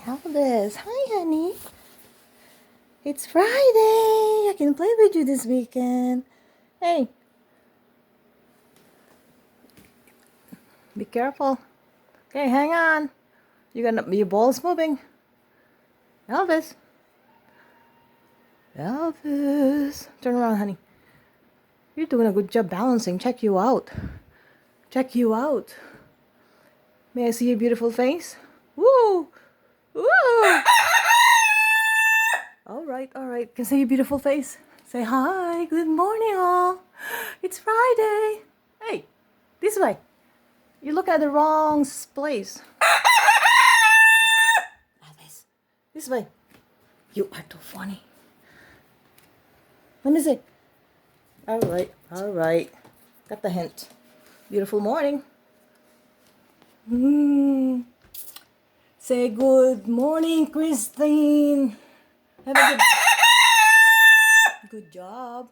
Elvis, hi honey. It's Friday. I can play with you this weekend. Hey, be careful. Okay, hang on. Your ball's moving. Elvis. Elvis. Turn around, honey. You're doing a good job balancing. Check you out. Check you out. May I see your beautiful face? Woo! Woo! All right. Can I see your beautiful face? Say hi. Good morning, all. It's Friday. Hey, this way. You look at the wrong place. Elvis, this way. You are too funny. Let me see. All right. Got the hint. Beautiful morning. Say good morning, Christine. Have a good job.